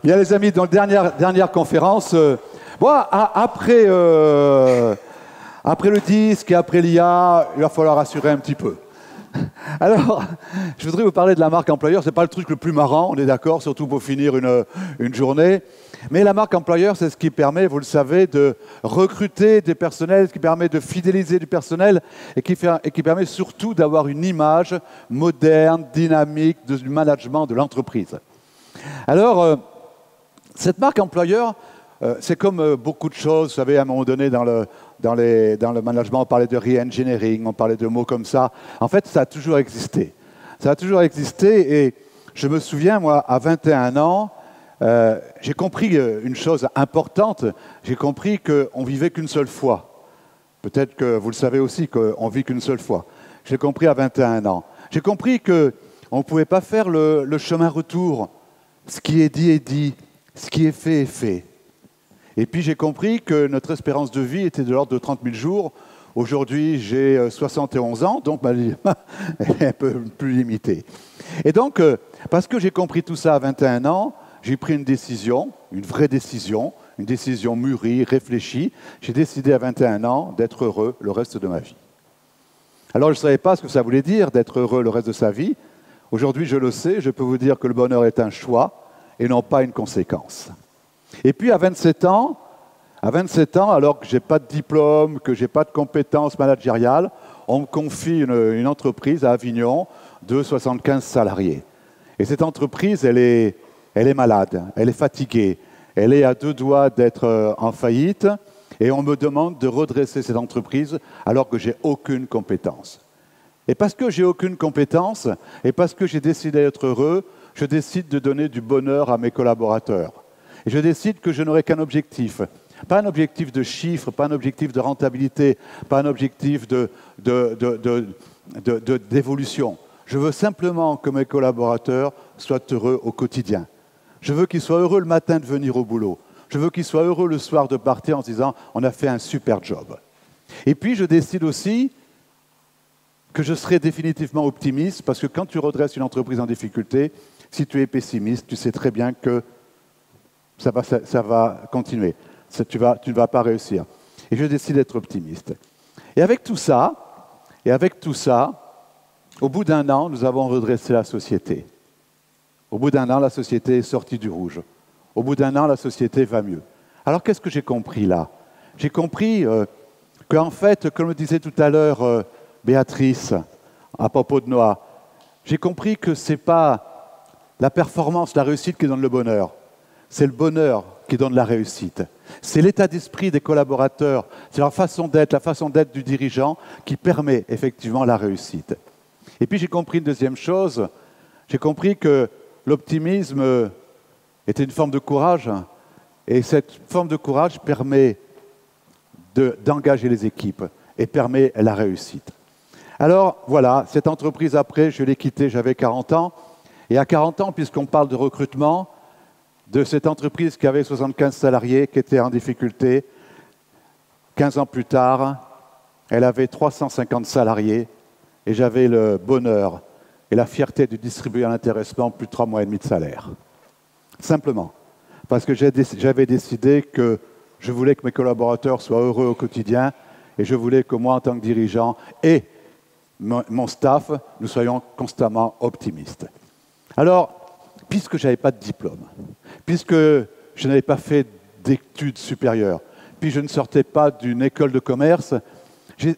Bien les amis, dans la dernière conférence, après le disque et après l'IA, il va falloir assurer un petit peu. Alors, je voudrais vous parler de la marque employeur. C'est pas le truc le plus marrant, on est d'accord, surtout pour finir une journée. Mais la marque employeur, c'est ce qui permet, vous le savez, de recruter des personnels, ce qui permet de fidéliser du personnel et qui permet surtout d'avoir une image moderne, dynamique du management de l'entreprise. Alors, cette marque employeur, c'est comme beaucoup de choses. Vous savez, à un moment donné, dans le management, on parlait de re-engineering, on parlait de mots comme ça. En fait, ça a toujours existé. Ça a toujours existé et je me souviens, moi, à 21 ans, j'ai compris une chose importante. J'ai compris qu'on vivait qu'une seule fois. Peut-être que vous le savez aussi qu'on vit qu'une seule fois. J'ai compris à 21 ans. J'ai compris qu'on ne pouvait pas faire le chemin retour. Ce qui est dit, ce qui est fait. Et puis j'ai compris que notre espérance de vie était de l'ordre de 30 000 jours. Aujourd'hui, j'ai 71 ans, donc ma vie est un peu plus limitée. Et donc, parce que j'ai compris tout ça à 21 ans, j'ai pris une décision, une vraie décision, une décision mûrie, réfléchie. J'ai décidé à 21 ans d'être heureux le reste de ma vie. Alors, je ne savais pas ce que ça voulait dire d'être heureux le reste de sa vie. Aujourd'hui, je le sais, je peux vous dire que le bonheur est un choix et non pas une conséquence. Et puis, à 27 ans, alors que je n'ai pas de diplôme, que je n'ai pas de compétences managériales, on me confie une entreprise à Avignon de 75 salariés. Et cette entreprise, elle est malade, elle est fatiguée, elle est à 2 doigts d'être en faillite, et on me demande de redresser cette entreprise alors que je n'ai aucune compétence. Et parce que j'ai aucune compétence, et parce que j'ai décidé d'être heureux, je décide de donner du bonheur à mes collaborateurs. Et je décide que je n'aurai qu'un objectif. Pas un objectif de chiffre, pas un objectif de rentabilité, pas un objectif d'évolution. Je veux simplement que mes collaborateurs soient heureux au quotidien. Je veux qu'ils soient heureux le matin de venir au boulot. Je veux qu'ils soient heureux le soir de partir en se disant « on a fait un super job ». Et puis je décide aussi que je serai définitivement optimiste, parce que quand tu redresses une entreprise en difficulté, si tu es pessimiste, tu sais très bien que ça va continuer. Tu ne vas pas réussir. Et je décide d'être optimiste. Et avec tout ça, au bout d'un an, nous avons redressé la société. Au bout d'un an, la société est sortie du rouge. Au bout d'un an, la société va mieux. Alors, qu'est-ce que j'ai compris là? J'ai compris qu'en fait, comme le disait tout à l'heure Béatrice, à propos de Noah, j'ai compris que ce n'est pas la performance, la réussite qui donne le bonheur. C'est le bonheur qui donne la réussite. C'est l'état d'esprit des collaborateurs, c'est leur façon d'être, la façon d'être du dirigeant qui permet effectivement la réussite. Et puis j'ai compris une deuxième chose, j'ai compris que l'optimisme était une forme de courage, et cette forme de courage permet d'engager les équipes et permet la réussite. Alors voilà, cette entreprise après, je l'ai quittée, j'avais 40 ans, et à 40 ans, puisqu'on parle de recrutement, de cette entreprise qui avait 75 salariés, qui était en difficulté, 15 ans plus tard, elle avait 350 salariés, et j'avais le bonheur et la fierté de distribuer à l'intéressement plus de 3 mois et demi de salaire. Simplement, parce que j'avais décidé que je voulais que mes collaborateurs soient heureux au quotidien, et je voulais que moi, en tant que dirigeant, et mon staff, nous soyons constamment optimistes. Alors, puisque je n'avais pas de diplôme, puisque je n'avais pas fait d'études supérieures, puis je ne sortais pas d'une école de commerce, j'ai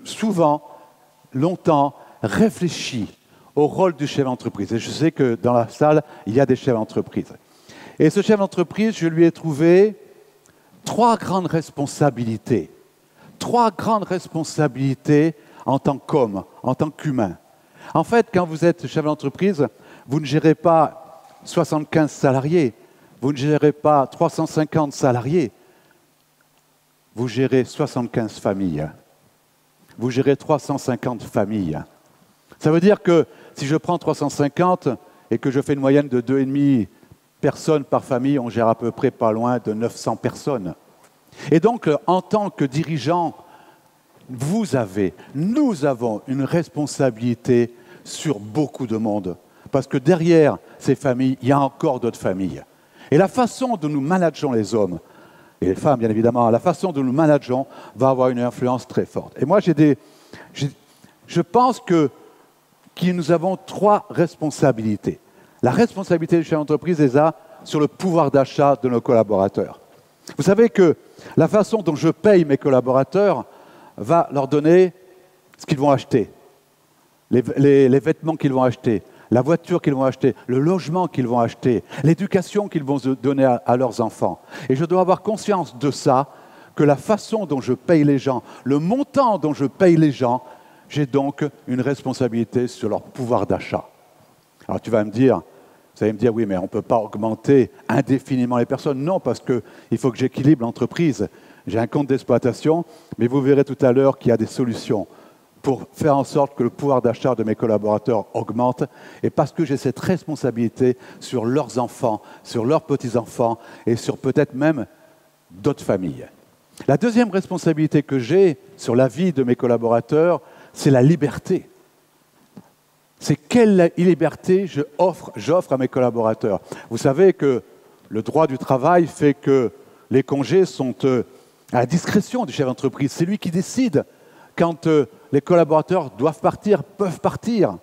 souvent, longtemps, réfléchi au rôle du chef d'entreprise. Et je sais que dans la salle, il y a des chefs d'entreprise. Et ce chef d'entreprise, je lui ai trouvé 3 grandes responsabilités. 3 grandes responsabilités en tant qu'homme, en tant qu'humain. En fait, quand vous êtes chef d'entreprise, vous ne gérez pas 75 salariés, vous ne gérez pas 350 salariés, vous gérez 75 familles. Vous gérez 350 familles. Ça veut dire que si je prends 350 et que je fais une moyenne de 2,5 personnes par famille, on gère à peu près pas loin de 900 personnes. Et donc, en tant que dirigeant, nous avons une responsabilité sur beaucoup de monde. Parce que derrière ces familles, il y a encore d'autres familles. Et la façon dont nous manageons les hommes, et les femmes bien évidemment, la façon dont nous manageons va avoir une influence très forte. Et moi, je pense que nous avons 3 responsabilités. La responsabilité du chef d'entreprise est là sur le pouvoir d'achat de nos collaborateurs. Vous savez que la façon dont je paye mes collaborateurs va leur donner ce qu'ils vont acheter, les vêtements qu'ils vont acheter, la voiture qu'ils vont acheter, le logement qu'ils vont acheter, l'éducation qu'ils vont donner à leurs enfants. Et je dois avoir conscience de ça, que la façon dont je paye les gens, le montant dont je paye les gens, j'ai donc une responsabilité sur leur pouvoir d'achat. Alors vous allez me dire, oui, mais on ne peut pas augmenter indéfiniment les personnes. Non, parce qu'il faut que j'équilibre l'entreprise. J'ai un compte d'exploitation, mais vous verrez tout à l'heure qu'il y a des solutions pour faire en sorte que le pouvoir d'achat de mes collaborateurs augmente, et parce que j'ai cette responsabilité sur leurs enfants, sur leurs petits-enfants, et sur peut-être même d'autres familles. La deuxième responsabilité que j'ai sur la vie de mes collaborateurs, c'est la liberté. C'est quelle liberté j'offre à mes collaborateurs. Vous savez que le droit du travail fait que les congés sont à la discrétion du chef d'entreprise. C'est lui qui décide quand les collaborateurs doivent partir, peuvent partir.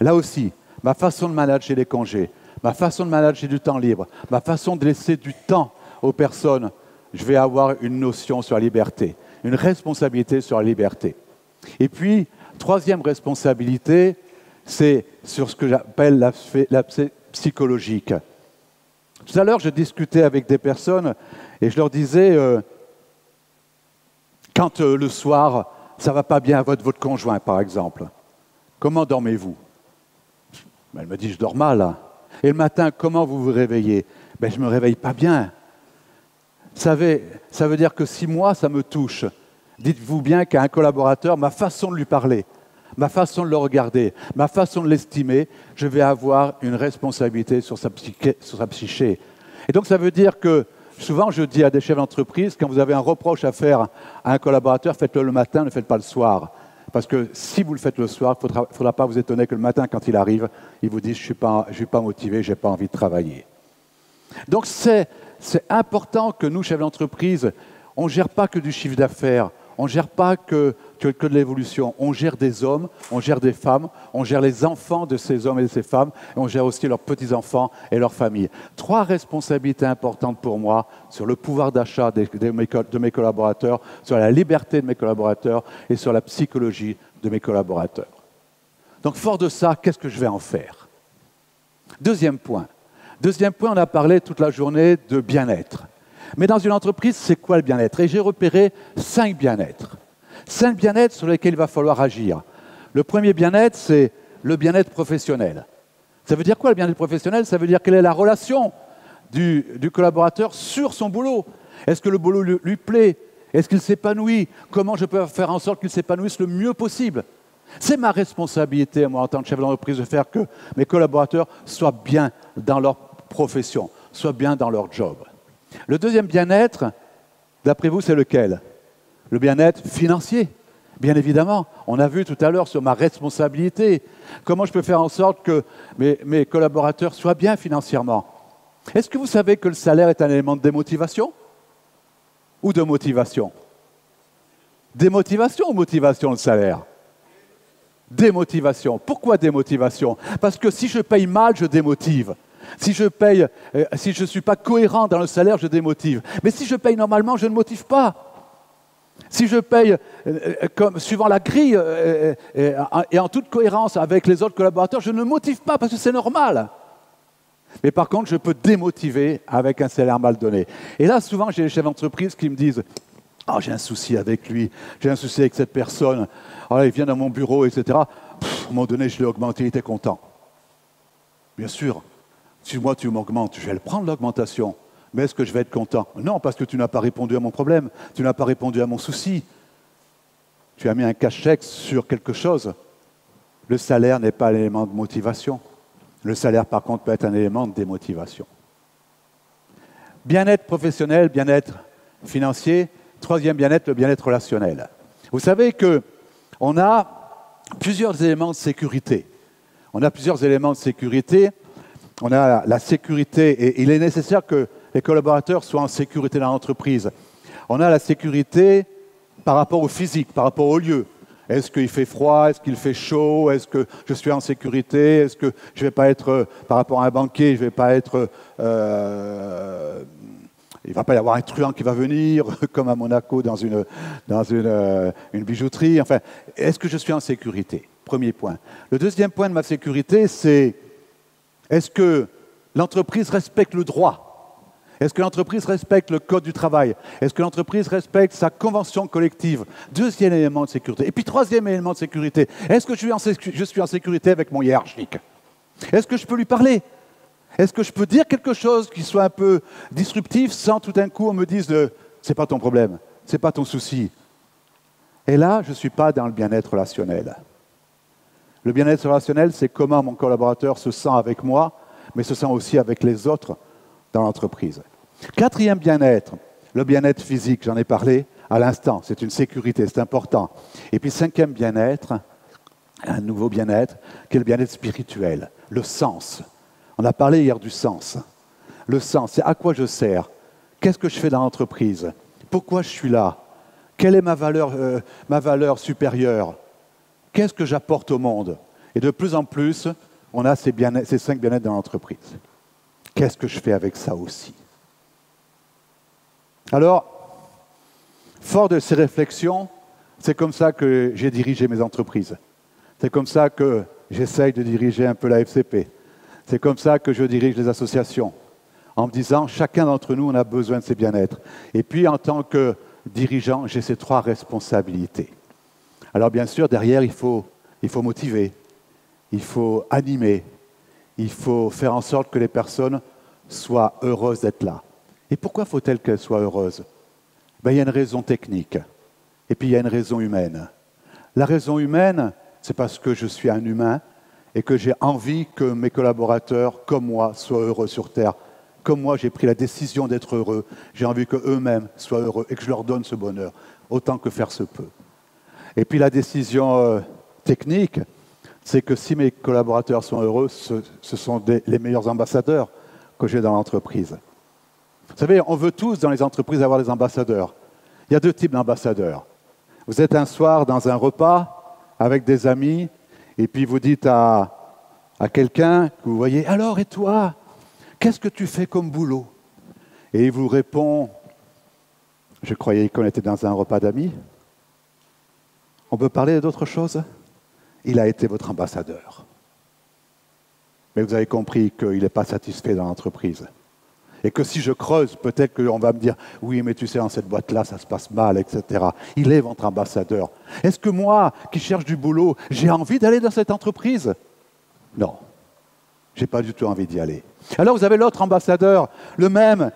Là aussi, ma façon de manager les congés, ma façon de manager du temps libre, ma façon de laisser du temps aux personnes, je vais avoir une notion sur la liberté, une responsabilité sur la liberté. Et puis, troisième responsabilité, c'est sur ce que j'appelle l'aspect psychologique. Tout à l'heure, je discutais avec des personnes et je leur disais, quand le soir, ça ne va pas bien avec votre conjoint, par exemple, comment dormez-vous? Elle me dit, je dors mal. Et le matin, comment vous vous réveillez? Je ne me réveille pas bien. Ça veut dire que si moi, ça me touche, dites-vous bien qu'à un collaborateur, ma façon de lui parler, ma façon de le regarder, ma façon de l'estimer, je vais avoir une responsabilité sur sa psyché. Et donc ça veut dire que souvent je dis à des chefs d'entreprise, quand vous avez un reproche à faire à un collaborateur, faites-le le matin, ne le faites pas le soir. Parce que si vous le faites le soir, il ne faudra pas vous étonner que le matin, quand il arrive, il vous dise « je ne suis pas motivé, je n'ai pas envie de travailler ». Donc c'est important que nous, chefs d'entreprise, on ne gère pas que du chiffre d'affaires, on ne gère pas que de l'évolution, on gère des hommes, on gère des femmes, on gère les enfants de ces hommes et de ces femmes, et on gère aussi leurs petits-enfants et leurs familles. 3 responsabilités importantes pour moi sur le pouvoir d'achat de mes collaborateurs, sur la liberté de mes collaborateurs et sur la psychologie de mes collaborateurs. Donc, fort de ça, qu'est-ce que je vais en faire? Deuxième point, on a parlé toute la journée de bien-être. Mais dans une entreprise, c'est quoi le bien-être? Et j'ai repéré 5 bien-être. 5 bien-être sur lesquels il va falloir agir. Le premier bien-être, c'est le bien-être professionnel. Ça veut dire quoi le bien-être professionnel? Ça veut dire quelle est la relation du collaborateur sur son boulot. Est-ce que le boulot lui plaît? Est-ce qu'il s'épanouit? Comment je peux faire en sorte qu'il s'épanouisse le mieux possible? C'est ma responsabilité, moi, en tant que chef d'entreprise, de faire que mes collaborateurs soient bien dans leur profession, soient bien dans leur job. Le deuxième bien-être, d'après vous, c'est lequel? Le bien-être financier, bien évidemment. On a vu tout à l'heure sur ma responsabilité. Comment je peux faire en sorte que mes collaborateurs soient bien financièrement? Est-ce que vous savez que le salaire est un élément de démotivation ou de motivation? Démotivation ou motivation, le salaire? Démotivation. Pourquoi démotivation? Parce que si je paye mal, je démotive. Si je ne suis pas cohérent dans le salaire, je démotive. Mais si je paye normalement, je ne motive pas. Si je paye suivant la grille et en toute cohérence avec les autres collaborateurs, je ne motive pas parce que c'est normal. Mais par contre, je peux démotiver avec un salaire mal donné. Et là, souvent, j'ai des chefs d'entreprise qui me disent « Ah, j'ai un souci avec lui, j'ai un souci avec cette personne. Ah, il vient dans mon bureau, etc. » À un moment donné, je l'ai augmenté, il était content. Bien sûr. Si moi, tu m'augmentes, je vais le prendre, l'augmentation. Mais est-ce que je vais être content? Non, parce que tu n'as pas répondu à mon problème. Tu n'as pas répondu à mon souci. Tu as mis un cache-chèque sur quelque chose. Le salaire n'est pas l'élément de motivation. Le salaire, par contre, peut être un élément de démotivation. Bien-être professionnel, bien-être financier. Troisième bien-être, le bien-être relationnel. Vous savez qu'on a plusieurs éléments de sécurité. On a plusieurs éléments de sécurité. On a la sécurité, et il est nécessaire que les collaborateurs soient en sécurité dans l'entreprise. On a la sécurité par rapport au physique, par rapport au lieu. Est-ce qu'il fait froid? Est-ce qu'il fait chaud? Est-ce que je suis en sécurité? Est-ce que je ne vais pas être, par rapport à un banquier, je ne vais pas être... il ne va pas y avoir un truand qui va venir, comme à Monaco, dans une bijouterie. Enfin, est-ce que je suis en sécurité? Premier point. Le deuxième point de ma sécurité, c'est est-ce que l'entreprise respecte le droit? Est-ce que l'entreprise respecte le code du travail? Est-ce que l'entreprise respecte sa convention collective? Deuxième élément de sécurité. Et puis troisième élément de sécurité, est-ce que je suis en sécurité avec mon hiérarchique? Est-ce que je peux lui parler? Est-ce que je peux dire quelque chose qui soit un peu disruptif sans tout d'un coup on me dise c'est pas ton problème, c'est pas ton souci? Et là, je ne suis pas dans le bien-être relationnel. Le bien-être relationnel, c'est comment mon collaborateur se sent avec moi, mais se sent aussi avec les autres dans l'entreprise. Quatrième bien-être, le bien-être physique, j'en ai parlé à l'instant, c'est une sécurité, c'est important. Et puis cinquième bien-être, un nouveau bien-être, qui est le bien-être spirituel, le sens. On a parlé hier du sens. Le sens, c'est à quoi je sers? Qu'est-ce que je fais dans l'entreprise? Pourquoi je suis là? Quelle est ma valeur supérieure? Qu'est-ce que j'apporte au monde? Et de plus en plus, on a ces 5 bien-être dans l'entreprise. Qu'est-ce que je fais avec ça aussi? Alors, fort de ces réflexions, c'est comme ça que j'ai dirigé mes entreprises. C'est comme ça que j'essaye de diriger un peu la FCP. C'est comme ça que je dirige les associations, en me disant, chacun d'entre nous, on a besoin de ces bien-être. Et puis, en tant que dirigeant, j'ai ces 3 responsabilités. Alors, bien sûr, derrière, il faut motiver, il faut animer, il faut faire en sorte que les personnes soient heureuses d'être là. Et pourquoi faut-elle qu'elles soient heureuses? Il y a une raison technique, et puis il y a une raison humaine. La raison humaine, c'est parce que je suis un humain, et que j'ai envie que mes collaborateurs, comme moi, soient heureux sur Terre. Comme moi, j'ai pris la décision d'être heureux. J'ai envie qu'eux-mêmes soient heureux et que je leur donne ce bonheur, autant que faire se peut. Et puis la décision technique, c'est que si mes collaborateurs sont heureux, ce sont les meilleurs ambassadeurs que j'ai dans l'entreprise. Vous savez, on veut tous dans les entreprises avoir des ambassadeurs. Il y a 2 types d'ambassadeurs. Vous êtes un soir dans un repas avec des amis, et puis vous dites à quelqu'un que vous voyez, « Alors, et toi, qu'est-ce que tu fais comme boulot ?» Et il vous répond, je croyais qu'on était dans un repas d'amis. On peut parler d'autre chose? Il a été votre ambassadeur. Mais vous avez compris qu'il n'est pas satisfait dans l'entreprise. Et que si je creuse, peut-être qu'on va me dire « Oui, mais tu sais, dans cette boîte-là, ça se passe mal, etc. » Il est votre ambassadeur. Est-ce que moi, qui cherche du boulot, j'ai envie d'aller dans cette entreprise? Non. Je n'ai pas du tout envie d'y aller. Alors vous avez l'autre ambassadeur, le même,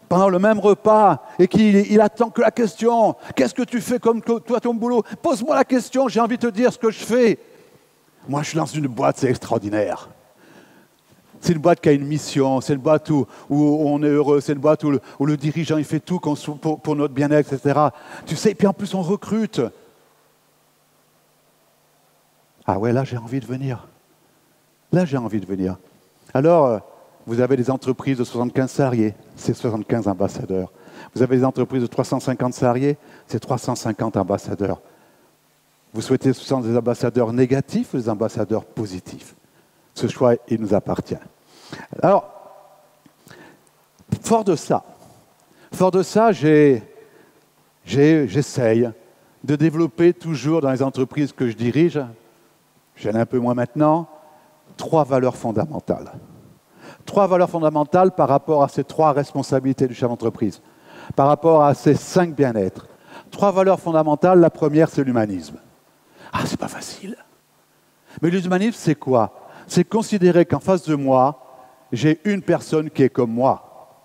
pendant le même repas, et il attend que la question « Qu'est-ce que tu fais comme toi, ton boulot? Pose-moi la question, j'ai envie de te dire ce que je fais. » Moi, je suis dans une boîte, c'est extraordinaire. C'est une boîte qui a une mission, c'est une boîte où on est heureux, c'est une boîte où le dirigeant il fait tout pour notre bien-être, etc. Tu sais, et puis en plus on recrute. Ah ouais, là j'ai envie de venir. Là j'ai envie de venir. Alors, vous avez des entreprises de 75 salariés, c'est 75 ambassadeurs. Vous avez des entreprises de 350 salariés, c'est 350 ambassadeurs. Vous souhaitez ce sont des ambassadeurs négatifs ou des ambassadeurs positifs? Ce choix, il nous appartient. Alors, fort de ça, j'essaye de développer toujours dans les entreprises que je dirige, j'en ai un peu moins maintenant, 3 valeurs fondamentales. 3 valeurs fondamentales par rapport à ces 3 responsabilités du chef d'entreprise, par rapport à ces 5 bien-être. 3 valeurs fondamentales, la première, c'est l'humanisme. Ah, c'est pas facile. Mais l'humanisme, c'est quoi? C'est considérer qu'en face de moi, j'ai une personne qui est comme moi.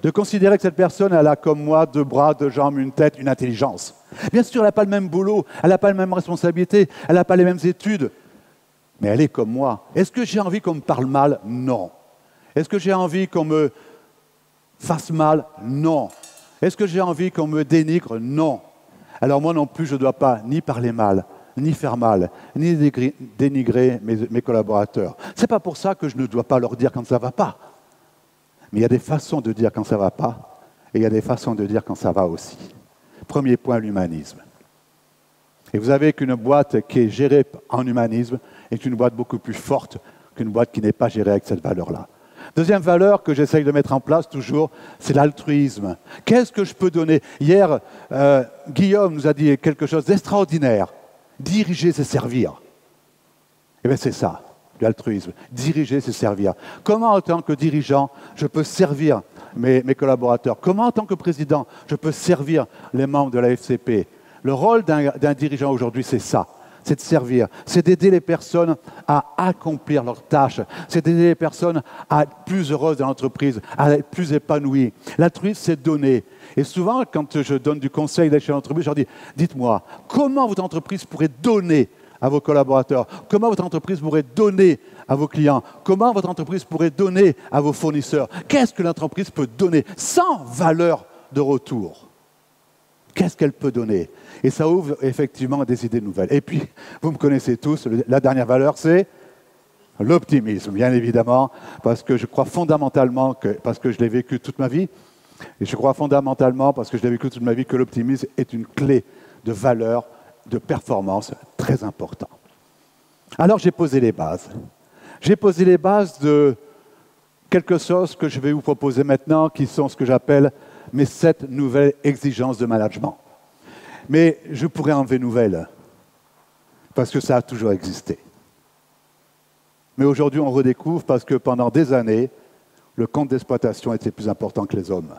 De considérer que cette personne, elle a comme moi 2 bras, 2 jambes, une tête, une intelligence. Bien sûr, elle n'a pas le même boulot, elle n'a pas les mêmes responsabilités, elle n'a pas les mêmes études, mais elle est comme moi. Est-ce que j'ai envie qu'on me parle mal? Non. Est-ce que j'ai envie qu'on me fasse mal? Non. Est-ce que j'ai envie qu'on me dénigre? Non. Alors moi non plus, je ne dois pas ni parler mal, ni faire mal, ni dénigrer mes collaborateurs. Ce n'est pas pour ça que je ne dois pas leur dire quand ça ne va pas. Mais il y a des façons de dire quand ça ne va pas, et il y a des façons de dire quand ça va aussi. Premier point, l'humanisme. Et vous savez qu'une boîte qui est gérée en humanisme est une boîte beaucoup plus forte qu'une boîte qui n'est pas gérée avec cette valeur-là. Deuxième valeur que j'essaye de mettre en place toujours, c'est l'altruisme. Qu'est-ce que je peux donner? Hier, Guillaume nous a dit quelque chose d'extraordinaire. Diriger, c'est servir. Eh bien, c'est ça, l'altruisme. Diriger, c'est servir. Comment, en tant que dirigeant, je peux servir mes collaborateurs? Comment, en tant que président, je peux servir les membres de la FCP? Le rôle d'un dirigeant aujourd'hui, c'est ça. C'est de servir, c'est d'aider les personnes à accomplir leurs tâches, c'est d'aider les personnes à être plus heureuses dans l'entreprise, à être plus épanouies. L'altruisme, c'est donner. Et souvent, quand je donne du conseil chez l'entreprise, je leur dis, dites-moi, comment votre entreprise pourrait donner à vos collaborateurs? Comment votre entreprise pourrait donner à vos clients? Comment votre entreprise pourrait donner à vos fournisseurs? Qu'est-ce que l'entreprise peut donner sans valeur de retour? Qu'est-ce qu'elle peut donner? Et ça ouvre effectivement des idées nouvelles. Et puis, vous me connaissez tous, la dernière valeur, c'est l'optimisme, bien évidemment, parce que je crois fondamentalement, parce que je l'ai vécu toute ma vie, et je crois fondamentalement, parce que je l'ai vécu toute ma vie, que l'optimisme est une clé de valeur, de performance très importante. Alors, j'ai posé les bases. J'ai posé les bases de quelque chose que je vais vous proposer maintenant, qui sont ce que j'appelle mes 7 nouvelles exigences de management. Mais je pourrais enlever nouvelles, parce que ça a toujours existé. Mais aujourd'hui, on redécouvre parce que pendant des années, le compte d'exploitation était plus important que les hommes.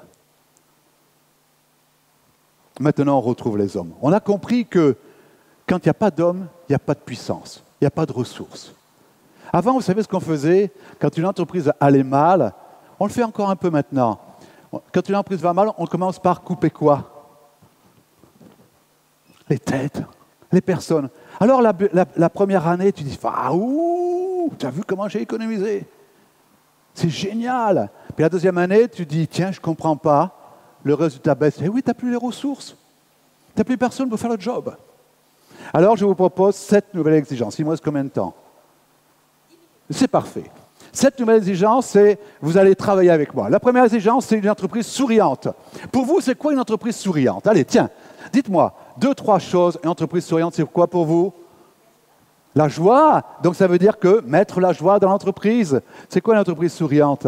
Maintenant, on retrouve les hommes. On a compris que quand il n'y a pas d'hommes, il n'y a pas de puissance, il n'y a pas de ressources. Avant, vous savez ce qu'on faisait? Quand une entreprise allait mal, on le fait encore un peu maintenant. Quand une entreprise va mal, on commence par couper quoi? Les têtes, les personnes. Alors la première année, tu dis, ah ouh, tu as vu comment j'ai économisé? C'est génial. Puis la deuxième année, tu dis, tiens, je ne comprends pas, le résultat baisse. Eh oui, tu n'as plus les ressources. Tu n'as plus personne pour faire le job. Alors je vous propose 7 nouvelles exigences. Il me reste combien de temps? C'est parfait. 7 nouvelles exigences, c'est vous allez travailler avec moi. La première exigence, c'est une entreprise souriante. Pour vous, c'est quoi une entreprise souriante? Allez, tiens, dites-moi, 2-3 choses. Une entreprise souriante, c'est quoi pour vous? La joie. Donc ça veut dire que mettre la joie dans l'entreprise. C'est quoi une entreprise souriante?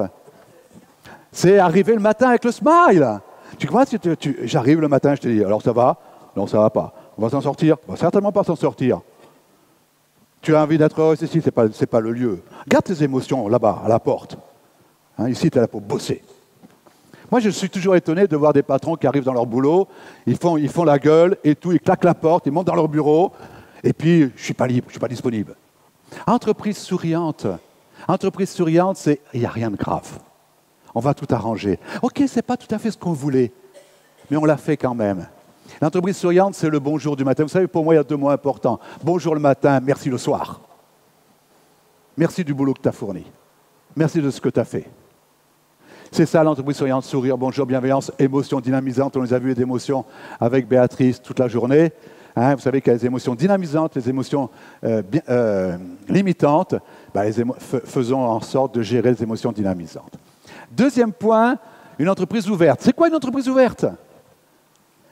C'est arriver le matin avec le smile. Tu crois que j'arrive le matin, je te dis, alors ça va? Non, ça va pas. On va s'en sortir? On va certainement pas s'en sortir. Tu as envie d'être heureux ici, c'est pas le lieu. Garde tes émotions là-bas, à la porte. Hein, ici, tu es là pour bosser. Moi, je suis toujours étonné de voir des patrons qui arrivent dans leur boulot, ils font la gueule et tout, ils claquent la porte, ils montent dans leur bureau, et puis, je ne suis pas libre, je ne suis pas disponible. Entreprise souriante, c'est, il n'y a rien de grave. On va tout arranger. Ok, ce n'est pas tout à fait ce qu'on voulait, mais on l'a fait quand même. L'entreprise souriante, c'est le bonjour du matin. Vous savez, pour moi, il y a 2 mots importants. Bonjour le matin, merci le soir. Merci du boulot que tu as fourni. Merci de ce que tu as fait. C'est ça l'entreprise souriante, sourire, bonjour, bienveillance, émotion dynamisante. On les a vues, les émotions avec Béatrice toute la journée. Hein, vous savez qu'il y a les émotions dynamisantes, les émotions limitantes. Faisons en sorte de gérer les émotions dynamisantes. Deuxième point, une entreprise ouverte. C'est quoi une entreprise ouverte?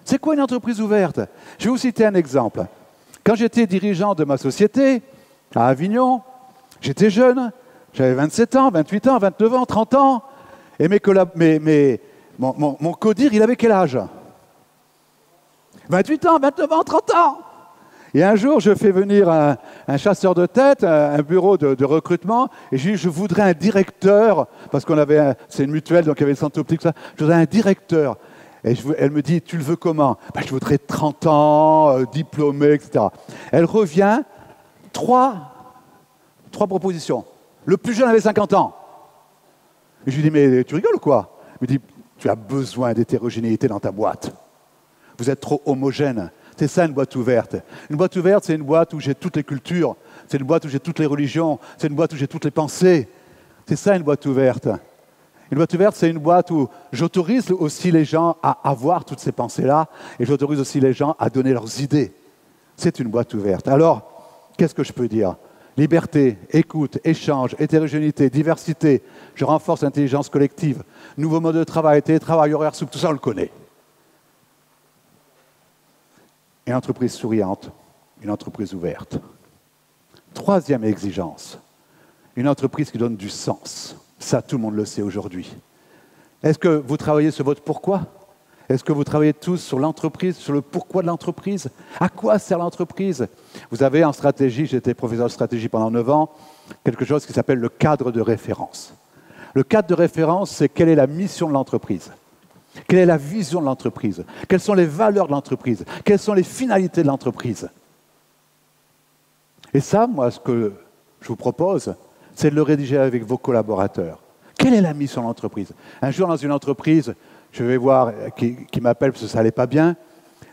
C'est quoi une entreprise ouverte? Je vais vous citer un exemple. Quand j'étais dirigeant de ma société, à Avignon, j'étais jeune, j'avais 27 ans, 28 ans, 29 ans, 30 ans, et mon codir, il avait quel âge? 28 ans, 29 ans, 30 ans. Et un jour, je fais venir un chasseur de tête, un bureau de recrutement, et je dis, je voudrais un directeur, parce c'est une mutuelle, donc il y avait le centre optique, ça. Je voudrais un directeur. Et elle me dit, tu le veux comment? Je voudrais 30 ans, diplômé, etc. Elle revient, trois propositions. Le plus jeune avait 50 ans. Et je lui dis, mais tu rigoles ou quoi? Il me dit, tu as besoin d'hétérogénéité dans ta boîte. Vous êtes trop homogène. C'est ça une boîte ouverte. Une boîte ouverte, c'est une boîte où j'ai toutes les cultures. C'est une boîte où j'ai toutes les religions. C'est une boîte où j'ai toutes les pensées. C'est ça une boîte ouverte. Une boîte ouverte, c'est une boîte où j'autorise aussi les gens à avoir toutes ces pensées-là et j'autorise aussi les gens à donner leurs idées. C'est une boîte ouverte. Alors, qu'est-ce que je peux dire? Liberté, écoute, échange, hétérogénéité, diversité. Je renforce l'intelligence collective. Nouveau mode de travail, télétravail, horaire souple, tout ça, on le connaît. Une entreprise souriante, une entreprise ouverte. Troisième exigence, une entreprise qui donne du sens. Ça, tout le monde le sait aujourd'hui. Est-ce que vous travaillez sur votre pourquoi? Est-ce que vous travaillez tous sur l'entreprise, sur le pourquoi de l'entreprise? À quoi sert l'entreprise? Vous avez en stratégie, j'étais professeur de stratégie pendant 9 ans, quelque chose qui s'appelle le cadre de référence. Le cadre de référence, c'est quelle est la mission de l'entreprise? Quelle est la vision de l'entreprise? Quelles sont les valeurs de l'entreprise? Quelles sont les finalités de l'entreprise? Et ça, moi, ce que je vous propose, c'est de le rédiger avec vos collaborateurs. Quelle est la mission de l'entreprise? Un jour, dans une entreprise, je vais voir, qui m'appelle parce que ça n'allait pas bien,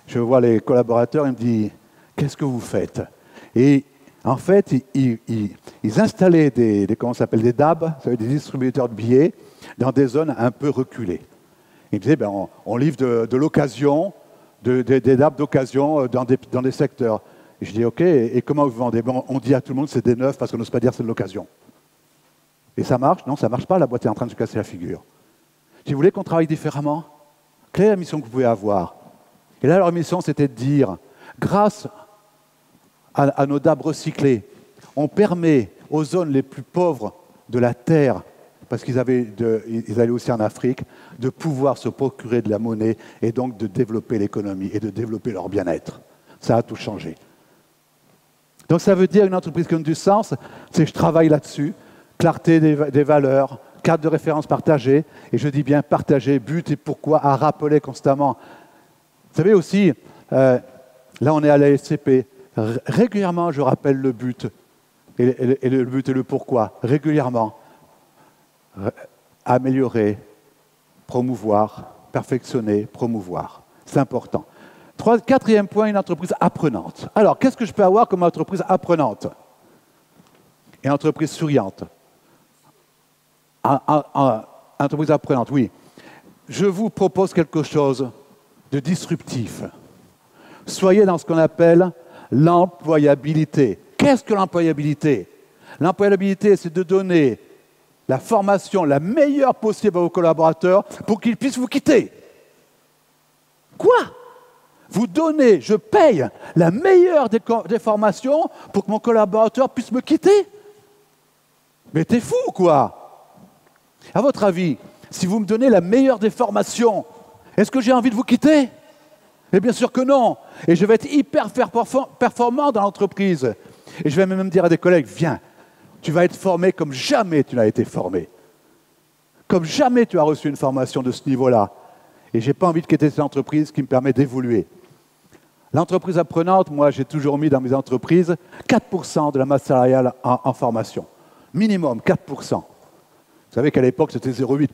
je vais voir les collaborateurs, ils me disent « Qu'est-ce que vous faites ?» Et en fait, ils installaient comment ça s'appelle, des DAB, des distributeurs de billets, dans des zones un peu reculées. Ils me disaient on livre de l'occasion, des DAB d'occasion dans des secteurs. Et je dis « Ok, et comment vous vendez ?» On dit à tout le monde c'est des neufs parce qu'on n'ose pas dire c'est de l'occasion. Et ça marche? Non, ça ne marche pas, la boîte est en train de se casser la figure. Si vous voulez qu'on travaille différemment, quelle est la mission que vous pouvez avoir? Et là, leur mission, c'était de dire, grâce à nos DAB recyclés, on permet aux zones les plus pauvres de la Terre, parce qu'ils allaient aussi en Afrique, de pouvoir se procurer de la monnaie et donc de développer l'économie et de développer leur bien-être. Ça a tout changé. Donc ça veut dire une entreprise qui a du sens, c'est que je travaille là-dessus, clarté des valeurs, cadre de référence partagé, et je dis bien partagé, but et pourquoi, à rappeler constamment. Vous savez aussi, là on est à la SCP, régulièrement je rappelle le but, et le but et le pourquoi, régulièrement. Améliorer, promouvoir, perfectionner, promouvoir. C'est important. Quatrième point, une entreprise apprenante. Alors, qu'est-ce que je peux avoir comme entreprise apprenante? Une entreprise souriante. Entreprise apprenante, oui. Je vous propose quelque chose de disruptif. Soyez dans ce qu'on appelle l'employabilité. Qu'est-ce que l'employabilité? L'employabilité, c'est de donner la formation la meilleure possible à vos collaborateurs pour qu'ils puissent vous quitter. Quoi? Vous donnez, je paye la meilleure des formations pour que mon collaborateur puisse me quitter? Mais t'es fou, quoi? À votre avis, si vous me donnez la meilleure des formations, est-ce que j'ai envie de vous quitter? Eh bien sûr que non. Et je vais être hyper performant dans l'entreprise. Et je vais même dire à des collègues, viens, tu vas être formé comme jamais tu n'as été formé. Comme jamais tu as reçu une formation de ce niveau-là. Et je n'ai pas envie de quitter cette entreprise qui me permet d'évoluer. L'entreprise apprenante, moi j'ai toujours mis dans mes entreprises 4% de la masse salariale en formation. Minimum 4%. Vous savez qu'à l'époque, c'était 0,8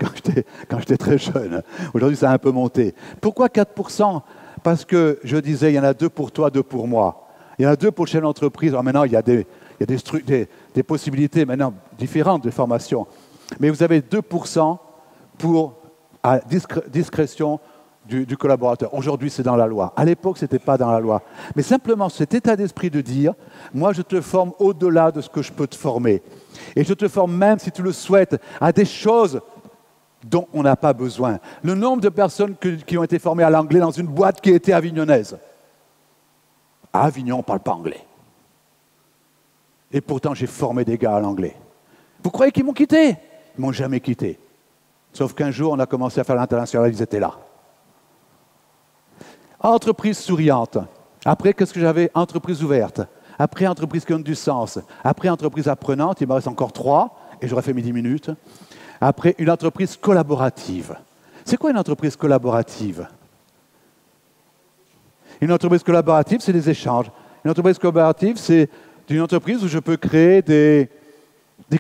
quand j'étais très jeune. Aujourd'hui, ça a un peu monté. Pourquoi 4%? Parce que je disais, il y en a 2 pour toi, 2 pour moi. Il y en a 2 pour le chef d'entreprise. Alors maintenant, il y a des possibilités maintenant différentes de formation. Mais vous avez 2% pour à discrétion du collaborateur. Aujourd'hui, c'est dans la loi. À l'époque, ce n'était pas dans la loi. Mais simplement, cet état d'esprit de dire, moi, je te forme au-delà de ce que je peux te former. Et je te forme même, si tu le souhaites, à des choses dont on n'a pas besoin. Le nombre de personnes qui ont été formées à l'anglais dans une boîte qui était avignonnaise. À Avignon, on ne parle pas anglais. Et pourtant, j'ai formé des gars à l'anglais. Vous croyez qu'ils m'ont quitté? Ils ne m'ont jamais quitté. Sauf qu'un jour, on a commencé à faire l'international, ils étaient là. Entreprise souriante. Après, qu'est-ce que j'avais? Entreprise ouverte. Après, entreprise qui donne du sens. Après, entreprise apprenante. Il me reste encore 3, et j'aurais fait mes 10 minutes. Après, une entreprise collaborative. C'est quoi une entreprise collaborative? Une entreprise collaborative, c'est des échanges. Une entreprise collaborative, c'est une entreprise où je peux créer des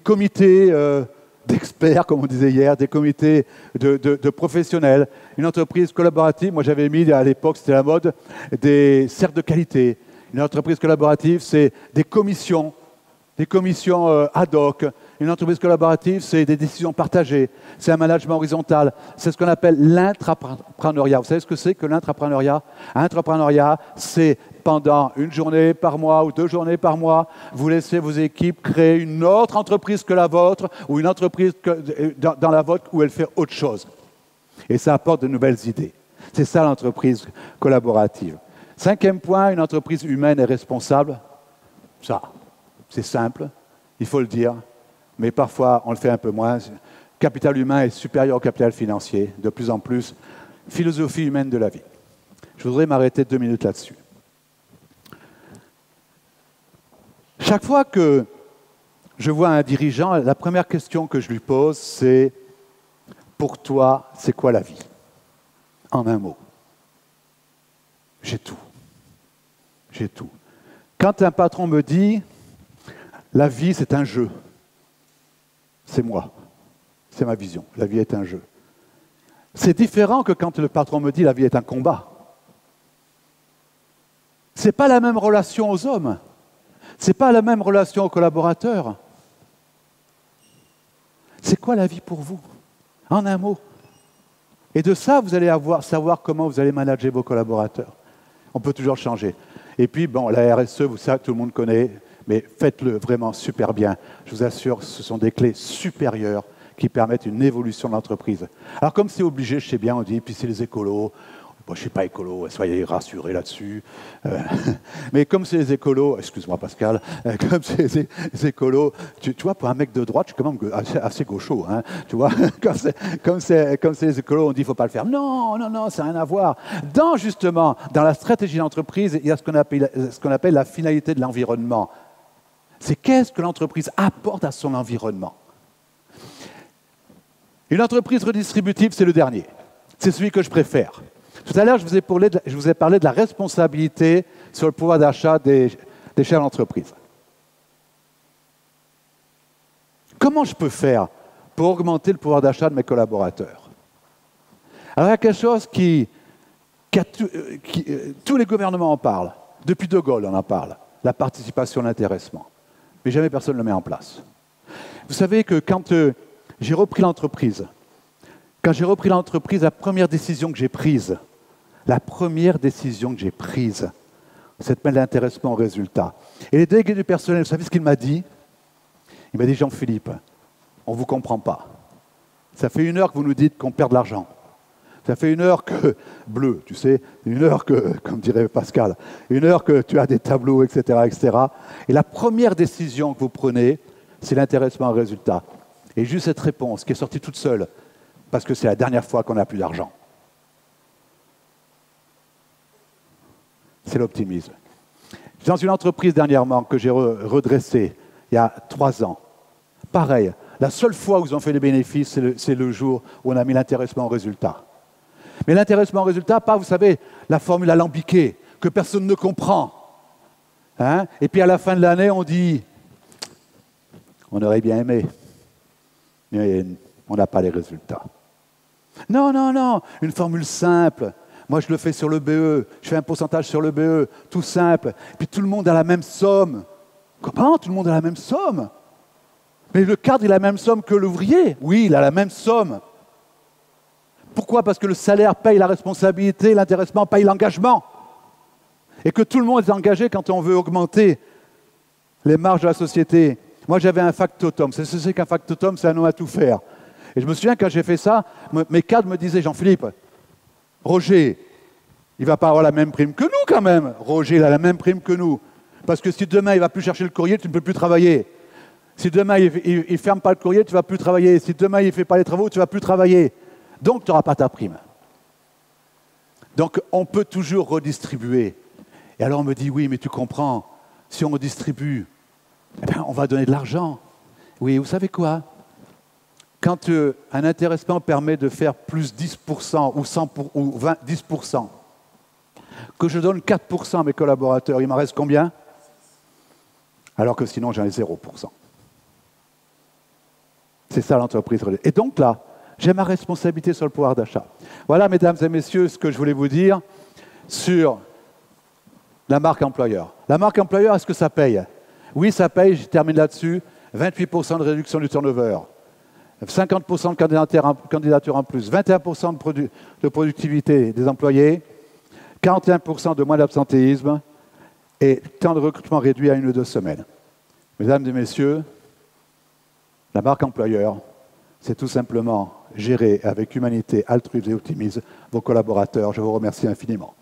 comités d'experts, comme on disait hier, des comités de professionnels. Une entreprise collaborative, moi j'avais mis à l'époque, c'était la mode, des cercles de qualité. Une entreprise collaborative, c'est des commissions ad hoc. Une entreprise collaborative, c'est des décisions partagées, c'est un management horizontal, c'est ce qu'on appelle l'intrapreneuriat. Vous savez ce que c'est que l'intrapreneuriat? L'intrapreneuriat, c'est pendant une journée par mois ou 2 journées par mois, vous laissez vos équipes créer une autre entreprise que la vôtre ou une entreprise dans la vôtre où elle fait autre chose. Et ça apporte de nouvelles idées. C'est ça l'entreprise collaborative. 5e point, une entreprise humaine et responsable. Ça, c'est simple, il faut le dire, mais parfois on le fait un peu moins. Le capital humain est supérieur au capital financier, de plus en plus. Philosophie humaine de la vie. Je voudrais m'arrêter 2 minutes là-dessus. Chaque fois que je vois un dirigeant, la première question que je lui pose, c'est « Pour toi, c'est quoi la vie ?» En un mot. J'ai tout. J'ai tout. Quand un patron me dit « La vie, c'est un jeu », c'est moi. C'est ma vision. La vie est un jeu. C'est différent que quand le patron me dit « La vie est un combat ». Ce n'est pas la même relation aux hommes. Ce n'est pas la même relation aux collaborateurs. C'est quoi la vie pour vous? En un mot. Et de ça, vous allez savoir comment vous allez manager vos collaborateurs. On peut toujours changer. Et puis, bon, la RSE, vous savez, tout le monde connaît, mais faites-le vraiment super bien. Je vous assure, ce sont des clés supérieures qui permettent une évolution de l'entreprise. Alors, comme c'est obligé, je sais bien, on dit, puis c'est les écolos. Moi, je ne suis pas écolo, soyez rassurés là-dessus. Mais comme c'est les écolos, excuse-moi Pascal, comme c'est les écolos, tu vois, pour un mec de droite, je suis quand même assez gaucho. Hein, tu vois, comme c'est les écolos, on dit qu'il ne faut pas le faire. Non, non, non, ça n'a rien à voir. Justement, dans la stratégie d'entreprise, il y a ce qu'on appelle la finalité de l'environnement. C'est qu'est-ce que l'entreprise apporte à son environnement. Une entreprise redistributive, c'est le dernier. C'est celui que je préfère. Tout à l'heure, je vous ai parlé de la responsabilité sur le pouvoir d'achat des chefs d'entreprise. Comment je peux faire pour augmenter le pouvoir d'achat de mes collaborateurs? Alors, il y a quelque chose tous les gouvernements en parlent. Depuis De Gaulle, on en parle. La participation, l'intéressement. Mais jamais personne ne le met en place. Vous savez que quand j'ai repris l'entreprise, la première décision que j'ai prise, c'est de mettre l'intéressement au résultat. Et les délégués du personnel, vous savez ce qu'il m'a dit? Il m'a dit, Jean-Philippe, on ne vous comprend pas. Ça fait 1 heure que vous nous dites qu'on perd de l'argent. Ça fait 1 heure que, bleu, tu sais, 1 heure que, comme dirait Pascal, 1 heure que tu as des tableaux, etc., etc. Et la première décision que vous prenez, c'est l'intéressement au résultat. Et juste cette réponse qui est sortie toute seule, parce que c'est la dernière fois qu'on n'a plus d'argent. C'est l'optimisme. Dans une entreprise dernièrement que j'ai redressée, il y a 3 ans, pareil, la seule fois où ils ont fait des bénéfices, c'est le jour où on a mis l'intéressement au résultat. Mais l'intéressement au résultat, pas, vous savez, la formule alambiquée, que personne ne comprend. Hein? Et puis à la fin de l'année, on dit, on aurait bien aimé, mais on n'a pas les résultats. Non, non, non, une formule simple. Moi, je le fais sur le BE, je fais un pourcentage sur le BE, tout simple. Et puis tout le monde a la même somme. Comment? Tout le monde a la même somme? Mais le cadre, il a la même somme que l'ouvrier. Oui, il a la même somme. Pourquoi? Parce que le salaire paye la responsabilité, l'intéressement paye l'engagement. Et que tout le monde est engagé quand on veut augmenter les marges de la société. Moi, j'avais un factotum. C'est ce que c'est qu'un factotum, c'est un nom à tout faire. Et je me souviens, quand j'ai fait ça, mes cadres me disaient, Jean-Philippe, Roger, il ne va pas avoir la même prime que nous quand même. Roger, il a la même prime que nous. Parce que si demain, il ne va plus chercher le courrier, tu ne peux plus travailler. Si demain, il ne ferme pas le courrier, tu ne vas plus travailler. Si demain, il ne fait pas les travaux, tu ne vas plus travailler. Donc, tu n'auras pas ta prime. Donc, on peut toujours redistribuer. Et alors, on me dit, oui, mais tu comprends, si on redistribue, eh bien, on va donner de l'argent. Oui, vous savez quoi? Quand un intéressement permet de faire plus 10% ou 10%, que je donne 4% à mes collaborateurs, il m'en reste combien? Alors que sinon, j'en ai 0%. C'est ça l'entreprise. Et donc là, j'ai ma responsabilité sur le pouvoir d'achat. Voilà, mesdames et messieurs, ce que je voulais vous dire sur la marque employeur. La marque employeur, est-ce que ça paye? Oui, ça paye, je termine là-dessus. 28% de réduction du turnover, 50% de candidatures en plus, 21% de productivité des employés, 41% de moins d'absentéisme et temps de recrutement réduit à 1 ou 2 semaines. Mesdames et messieurs, la marque employeur, c'est tout simplement gérer avec humanité, altruisme et optimisme vos collaborateurs. Je vous remercie infiniment.